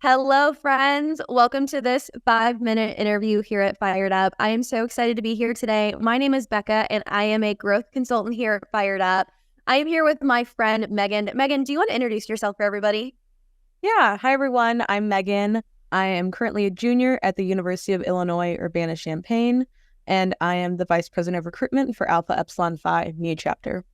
Hello, friends. Welcome to this 5-minute interview here at Fired Up. I am so excited to be here today. My name is Becca, and I am a growth consultant here at Fired Up. I am here with my friend, Megan. Megan, do you want to introduce yourself for everybody? Yeah. Hi, everyone. I'm Megan. I am currently a junior at the University of Illinois, Urbana-Champaign, and I am the Vice President of Recruitment for Alpha Epsilon Phi new chapter.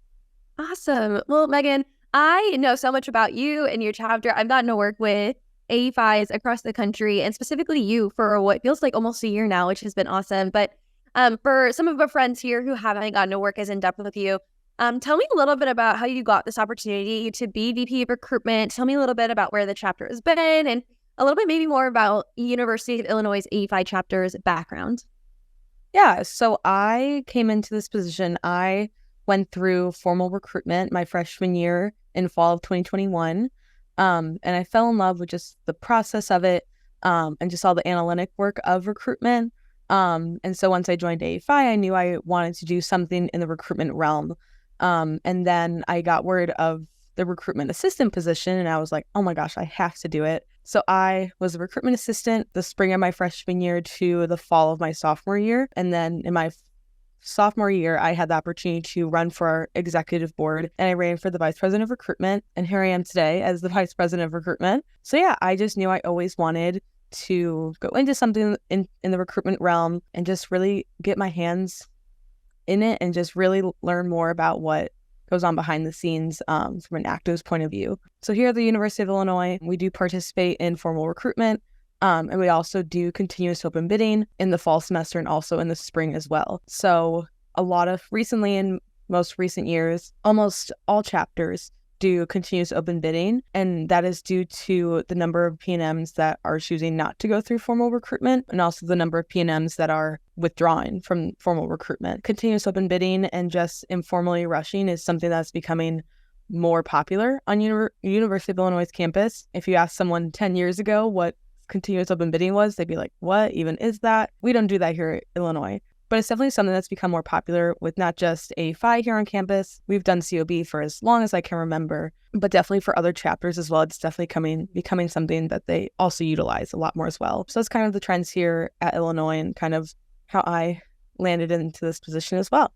Awesome. Well, Megan, I know so much about you and your chapter. I've gotten to work with AEPhis across the country, and specifically you for what feels like almost a year now, which has been awesome. But for some of our friends here who haven't gotten to work as in depth with you, tell me a little bit about how you got this opportunity to be VP of Recruitment. Tell me a little bit about where the chapter has been, and a little bit maybe more about University of Illinois' AEPhi chapter's background. Yeah. So I came into this position. I went through formal recruitment my freshman year in fall of 2021. And I fell in love with just the process of it, and just all the analytic work of recruitment. And so once I joined AEPhi, I knew I wanted to do something in the recruitment realm. And then I got word of the recruitment assistant position, and I was like, oh my gosh, I have to do it. So I was a recruitment assistant the spring of my freshman year to the fall of my sophomore year. And then in my sophomore year, I had the opportunity to run for our executive board, and I ran for the vice president of recruitment. And here I am today as the vice president of recruitment. So yeah, I just knew I always wanted to go into something in the recruitment realm and just really get my hands in it and just really learn more about what goes on behind the scenes from an active's point of view. So here at the University of Illinois, we do participate in formal recruitment. And we also do continuous open bidding in the fall semester and also in the spring as well. So recently in most recent years, almost all chapters do continuous open bidding. And that is due to the number of PNMs that are choosing not to go through formal recruitment, and also the number of PNMs that are withdrawing from formal recruitment. Continuous open bidding and just informally rushing is something that's becoming more popular on University of Illinois' campus. If you ask someone 10 years ago what continuous open bidding was, they'd be like, what even is that? We don't do that here at Illinois. But it's definitely something that's become more popular with not just AEPhi here on campus. We've done COB for as long as I can remember, but definitely for other chapters as well. It's definitely becoming something that they also utilize a lot more as well. So that's kind of the trends here at Illinois and kind of how I landed into this position as well.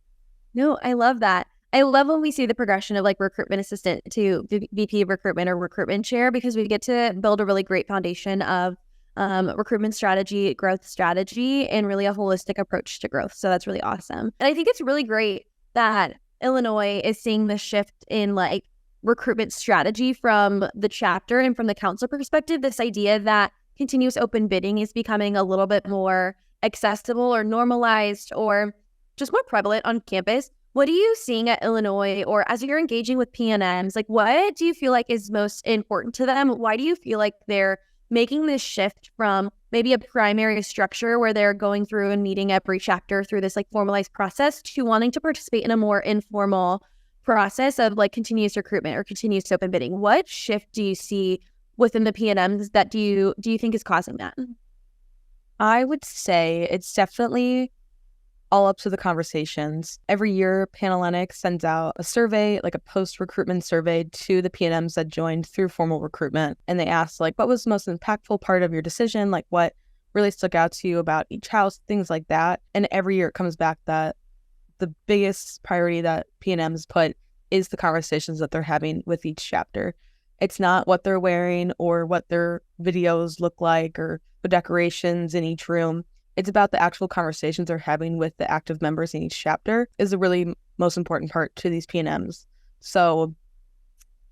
No, I love that. I love when we see the progression of like recruitment assistant to VP of recruitment or recruitment chair, because we get to build a really great foundation of recruitment strategy, growth strategy, and really a holistic approach to growth. So that's really awesome. And I think it's really great that Illinois is seeing the shift in like recruitment strategy from the chapter and from the council perspective. This idea that continuous open bidding is becoming a little bit more accessible or normalized or just more prevalent on campus. What are you seeing at Illinois, or as you're engaging with PNMs, like what do you feel like is most important to them? Why do you feel like they're making this shift from maybe a primary structure where they're going through and meeting every chapter through this like formalized process to wanting to participate in a more informal process of like continuous recruitment or continuous open bidding? What shift do you see within the PNMs that do you think is causing that? I would say it's definitely all up to the conversations. Every year, Panhellenic sends out a survey, like a post-recruitment survey to the PNMs that joined through formal recruitment. And they ask, like, what was the most impactful part of your decision? Like, what really stuck out to you about each house? Things like that. And every year it comes back that the biggest priority that PNMs put is the conversations that they're having with each chapter. It's not what they're wearing or what their videos look like or the decorations in each room. It's about the actual conversations they're having with the active members in each chapter is the really most important part to these PNMs. So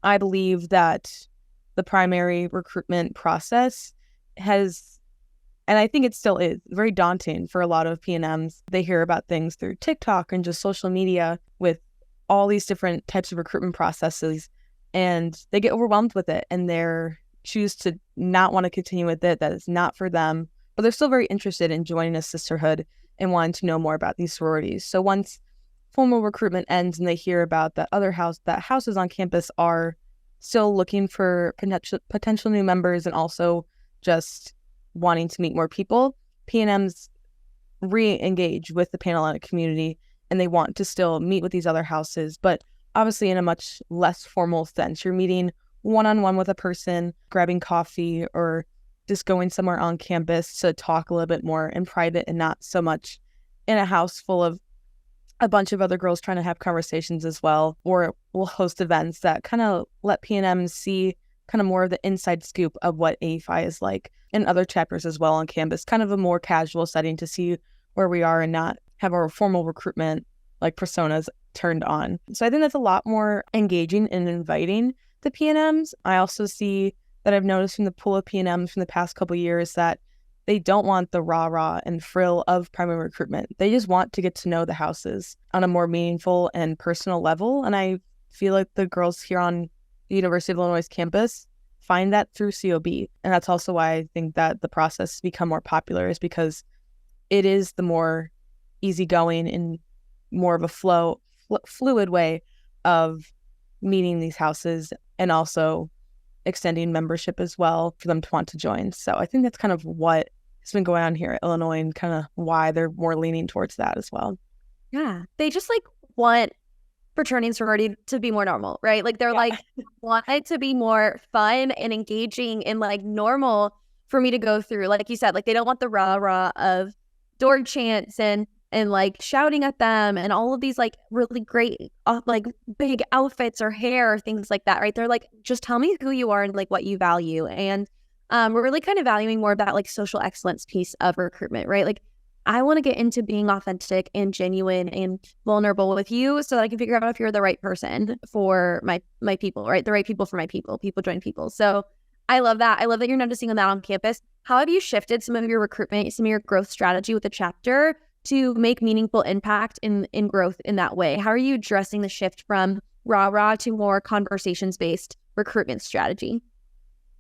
I believe that the primary recruitment process has, and I think it still is, very daunting for a lot of PNMs. They hear about things through TikTok and just social media with all these different types of recruitment processes, and they get overwhelmed with it and they choose to not want to continue with it. That is not for them. But they're still very interested in joining a sisterhood and wanting to know more about these sororities. So once formal recruitment ends and they hear about that houses on campus are still looking for potential new members and also just wanting to meet more people, PNMs re-engage with the Panhellenic community and they want to still meet with these other houses, but obviously in a much less formal sense. You're meeting one-on-one with a person, grabbing coffee or just going somewhere on campus to talk a little bit more in private and not so much in a house full of a bunch of other girls trying to have conversations as well. Or we'll host events that kind of let PNMs see kind of more of the inside scoop of what AEPhi is like in other chapters as well on campus, kind of a more casual setting to see where we are and not have our formal recruitment like personas turned on. So I think that's a lot more engaging and inviting the PNMs. I also see that I've noticed from the pool of PNMs from the past couple of years that they don't want the rah-rah and frill of primary recruitment. They just want to get to know the houses on a more meaningful and personal level. And I feel like the girls here on the University of Illinois campus find that through COB. And that's also why I think that the process has become more popular, is because it is the more easygoing and more of a fluid way of meeting these houses, and also extending membership as well for them to want to join. So I think that's kind of what has been going on here at Illinois, and kind of why they're more leaning towards that as well. Yeah. They just like want fraternity and sorority to be more normal, right? Like they're like, want it to be more fun and engaging and like normal for me to go through. Like you said, like they don't want the rah-rah of door chants and like shouting at them and all of these like really great like big outfits or hair or things like that, right? They're like, just tell me who you are and like what you value. And we're really kind of valuing more of that like social excellence piece of recruitment, right? Like I want to get into being authentic and genuine and vulnerable with you so that I can figure out if you're the right person for my people, right? The right people for my people join people. So I love that. I love that you're noticing that on campus. How have you shifted some of your recruitment, some of your growth strategy with the chapter to make meaningful impact in growth in that way? How are you addressing the shift from rah-rah to more conversations-based recruitment strategy?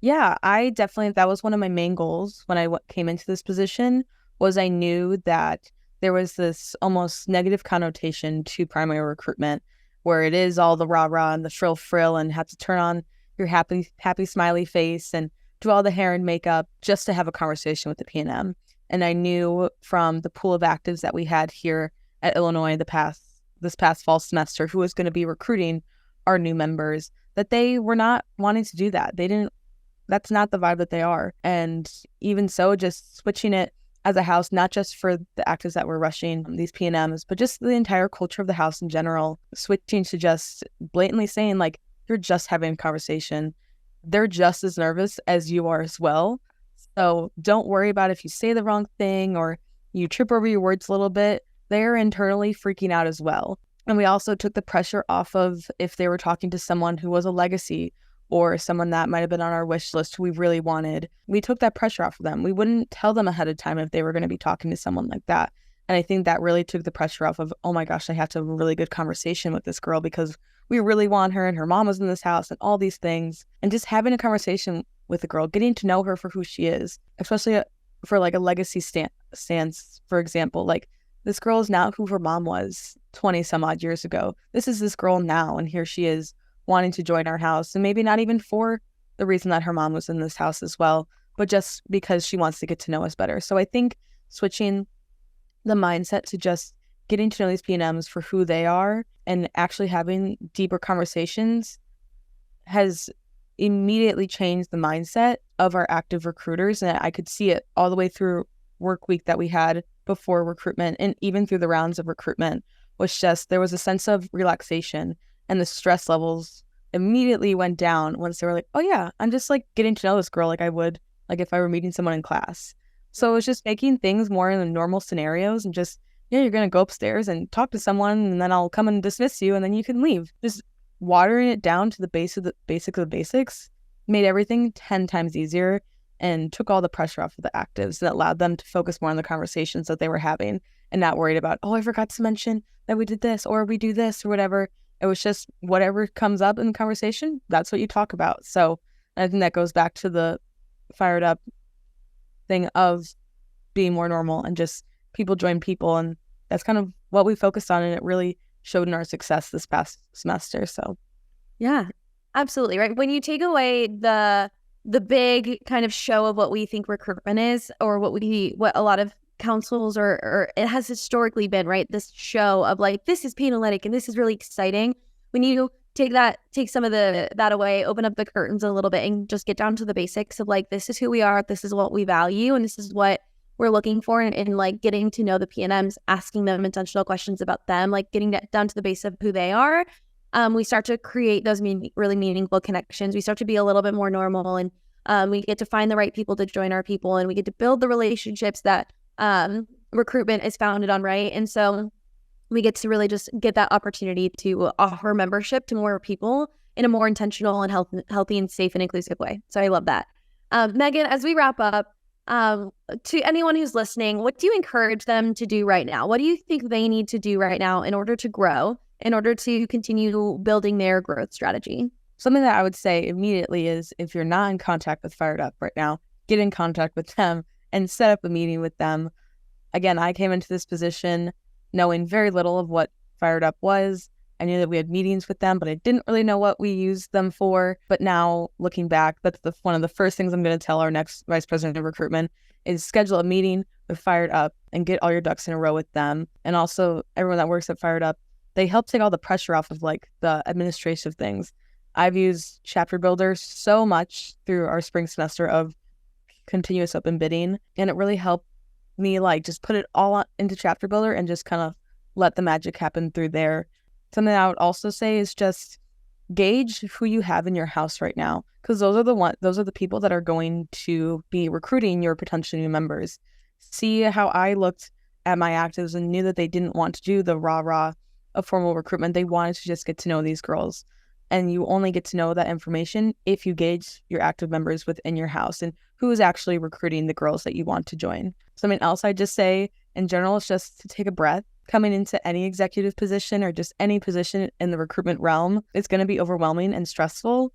Yeah, that was one of my main goals when I came into this position, was I knew that there was this almost negative connotation to primary recruitment, where it is all the rah-rah and the frill and have to turn on your happy smiley face and do all the hair and makeup just to have a conversation with the PNM. And I knew from the pool of actives that we had here at Illinois this past fall semester, who was going to be recruiting our new members, that they were not wanting to do that. That's not the vibe that they are. And even so, just switching it as a house, not just for the actives that were rushing these PNMs, but just the entire culture of the house in general, switching to just blatantly saying, like, you're just having a conversation. They're just as nervous as you are as well. So don't worry about if you say the wrong thing or you trip over your words a little bit. They're internally freaking out as well. And we also took the pressure off of if they were talking to someone who was a legacy or someone that might have been on our wish list who we really wanted. We took that pressure off of them. We wouldn't tell them ahead of time if they were going to be talking to someone like that. And I think that really took the pressure off of, oh my gosh, I have to have a really good conversation with this girl because we really want her and her mom was in this house and all these things. And just having a conversation with the girl, getting to know her for who she is, especially for like a legacy stance, for example. Like, this girl is not who her mom was 20 some odd years ago. This is this girl now, and here she is wanting to join our house, and maybe not even for the reason that her mom was in this house as well, but just because she wants to get to know us better. So I think switching the mindset to just getting to know these PNMs for who they are and actually having deeper conversations has immediately changed the mindset of our active recruiters. And I could see it all the way through work week that we had before recruitment, and even through the rounds of recruitment, was just there was a sense of relaxation, and the stress levels immediately went down once they were like, oh yeah, I'm just like getting to know this girl like I would like if I were meeting someone in class. So it was just making things more in the normal scenarios, and just, yeah, you're going to go upstairs and talk to someone, and then I'll come and dismiss you, and then you can leave. Just watering it down to the basics of the basics made everything 10 times easier, and took all the pressure off of the actives, and allowed them to focus more on the conversations that they were having, and not worried about, oh, I forgot to mention that we did this, or we do this, or whatever. It was just whatever comes up in the conversation, that's what you talk about. So I think that goes back to the fired up thing of being more normal, and just people join people. And that's kind of what we focused on, and it really showed in our success this past semester. So yeah, absolutely. Right. When you take away the big kind of show of what we think recruitment is, or what a lot of councils or it has historically been, right? This show of like, this is P analytic and this is really exciting. When you take some of that away, open up the curtains a little bit, and just get down to the basics of like, this is who we are, this is what we value, and this is what we're looking for, and like getting to know the PNMs, asking them intentional questions about them, like getting down to the base of who they are. We start to create those really meaningful connections. We start to be a little bit more normal, and we get to find the right people to join our people, and we get to build the relationships that recruitment is founded on, right? And so we get to really just get that opportunity to offer membership to more people in a more intentional and healthy and safe and inclusive way. So I love that. Megan, as we wrap up, to anyone who's listening, what do you encourage them to do right now? What do you think they need to do right now in order to grow, in order to continue building their growth strategy? Something that I would say immediately is, if you're not in contact with Fired Up right now, get in contact with them and set up a meeting with them. Again, I came into this position knowing very little of what Fired Up was. I knew that we had meetings with them, but I didn't really know what we used them for. But now, looking back, that's one of the first things I'm going to tell our next vice president of recruitment is schedule a meeting with Fired Up and get all your ducks in a row with them. And also, everyone that works at Fired Up, they help take all the pressure off of like the administrative things. I've used Chapter Builder so much through our spring semester of continuous open bidding, and it really helped me like just put it all into Chapter Builder and just kind of let the magic happen through there. Something I would also say is just gauge who you have in your house right now, because those are the people that are going to be recruiting your potential new members. See how I looked at my actives and knew that they didn't want to do the rah-rah of formal recruitment. They wanted to just get to know these girls. And you only get to know that information if you gauge your active members within your house and who is actually recruiting the girls that you want to join. Something else I just say in general is just to take a breath. Coming into any executive position or just any position in the recruitment realm, it's going to be overwhelming and stressful.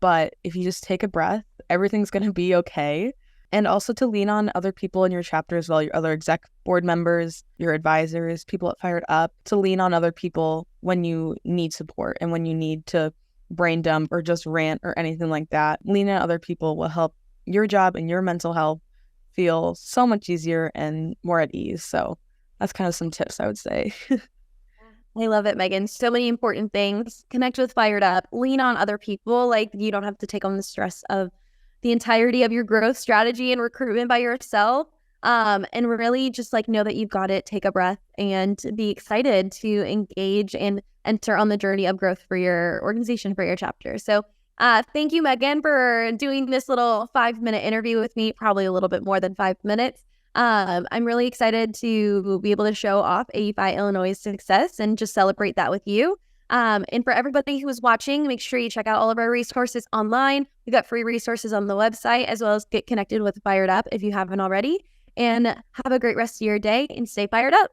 But if you just take a breath, everything's going to be okay. And also to lean on other people in your chapter as well, your other exec board members, your advisors, people at Fired Up, to lean on other people when you need support and when you need to brain dump or just rant or anything like that. Leaning on other people will help your job and your mental health feel so much easier and more at ease. So that's kind of some tips I would say. I love it, Megan. So many important things. Connect with Fired Up. Lean on other people. Like, you don't have to take on the stress of the entirety of your growth strategy and recruitment by yourself. And really just like know that you've got it. Take a breath and be excited to engage and enter on the journey of growth for your organization, for your chapter. So thank you, Megan, for doing this little 5-minute interview with me, probably a little bit more than 5 minutes. I'm really excited to be able to show off AEPhi Illinois' success and just celebrate that with you. And for everybody who is watching, make sure you check out all of our resources online. We've got free resources on the website, as well as get connected with Fired Up if you haven't already. And have a great rest of your day and stay fired up.